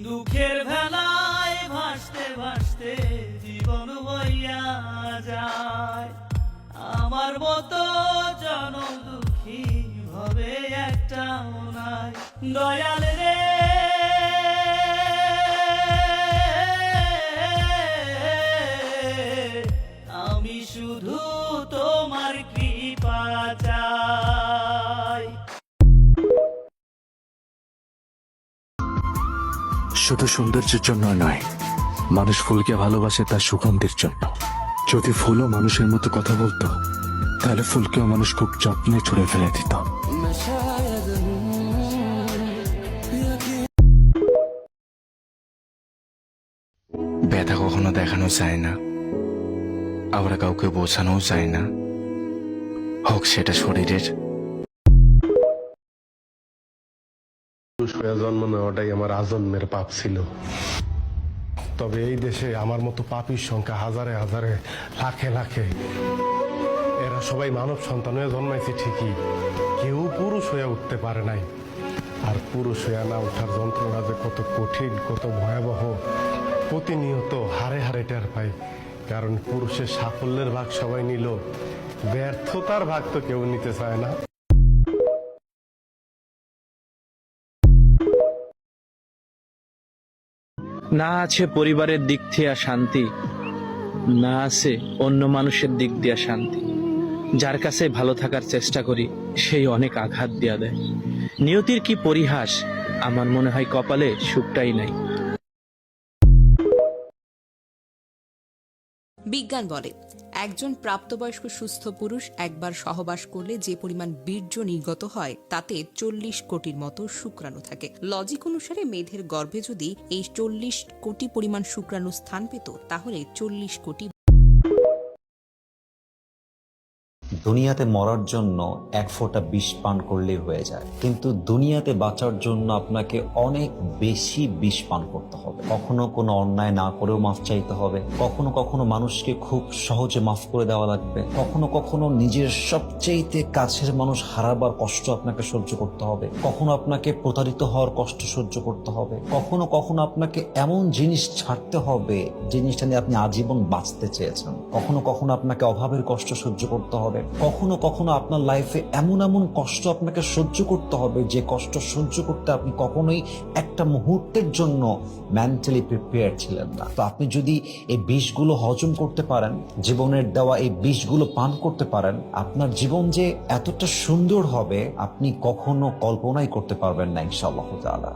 দুঃখের ভেলায় ভাসতে ভাসতে জীবন বইয়া যায়। আমার মতো জনম দুঃখী হবে একটাও নাই। দয়াল রে আমি শুধু তোমার কৃপা চাই। শুধু সৌন্দর্যের জন্য নয়, মানুষ ফুলকে ভালোবাসে তার সুগন্ধের জন্য। যদি ফুলও মানুষের মতো কথা বলতো, তাহলে ফুলকেও মানুষ খুব যত্নে ছুঁড়ে ফেলে দিত। ব্যথা কখনো দেখানো যায় না, আবার কাউকে বোঝানোও যায় না, হোক সেটা শরীরের। জন্ম নেওয়াটাই আমার আজন্মের পাপ ছিল। তবে এই দেশে আমার মতো পাপীর সংখ্যা হাজারে হাজারে, লাখে লাখে। এরা সবাই মানব সন্তান হয়ে জন্মাইছে ঠিকই, কেউ পুরুষ হয়ে উঠতে পারে নাই। আর পুরুষ হয়ে না ওঠার যন্ত্রণা যে কত কঠিন, কত ভয়াবহ, প্রতিনিয়ত হারে হারে টের পাই। কারণ পুরুষের সাফল্যের ভাগ সবাই নিল, ব্যর্থতার ভাগ তো কেউ নিতে চায় না। না আছে পরিবারের দিক থেকে শান্তি, না আছে অন্য মানুষের দিক দিয়া শান্তি। যার কাছে ভালো থাকার চেষ্টা করি, সেই অনেক আঘাত দিয়া দেয়। নিয়তির কি পরিহাস, আমার মনে হয় কপালে সুখটাই নাই। বিজ্ঞান বলে একজন প্রাপ্তবয়স্ক সুস্থ পুরুষ একবার সহবাস করলে যে পরিমাণ বীর্য নির্গত হয় তাতে 40 কোটির মতো শুক্রাণু থাকে। লজিক অনুসারে মেয়েদের গর্ভে যদি এই 40 কোটি পরিমাণ শুক্রাণু স্থান পেত, তাহলে 40 কোটি। দুনিয়াতে মরার জন্য এক ফোঁটা বিষ পান করলেই হয়ে যায়, কিন্তু দুনিয়াতে বাঁচার জন্য আপনাকে অনেক বেশি বিষ পান করতে হবে। কখনো কোনো অন্যায় না করেও মাফ চাইতে হবে, কখনো কখনো মানুষকে খুব সহজে মাফ করে দেওয়া লাগবে, কখনো কখনো নিজের সবচেয়ে কাছের মানুষ হারাবার কষ্ট আপনাকে সহ্য করতে হবে, কখনো আপনাকে প্রতারিত হওয়ার কষ্ট সহ্য করতে হবে, কখনো কখনো আপনাকে এমন জিনিস ছাড়তে হবে জিনিসটা নিয়ে আপনি আজীবন বাঁচতে চেয়েছেন, কখনো কখনো আপনাকে অভাবের কষ্ট সহ্য করতে হবে, কখনো কখনো আপনার লাইফে এমন এমন কষ্ট আপনাকে সহ্য করতে হবে যে কষ্ট সহ্য করতে আপনি কখনোই একটা মুহূর্তের জন্য মেন্টালি প্রিপেয়ার ছিলেন না। তো আপনি যদি এই বিষগুলো হজম করতে পারেন, জীবনের দেওয়া এই বিষগুলো পান করতে পারেন, আপনার জীবন যে এতটা সুন্দর হবে আপনি কখনো কল্পনাই করতে পারবেন না ইনশাআল্লাহ তাআলা।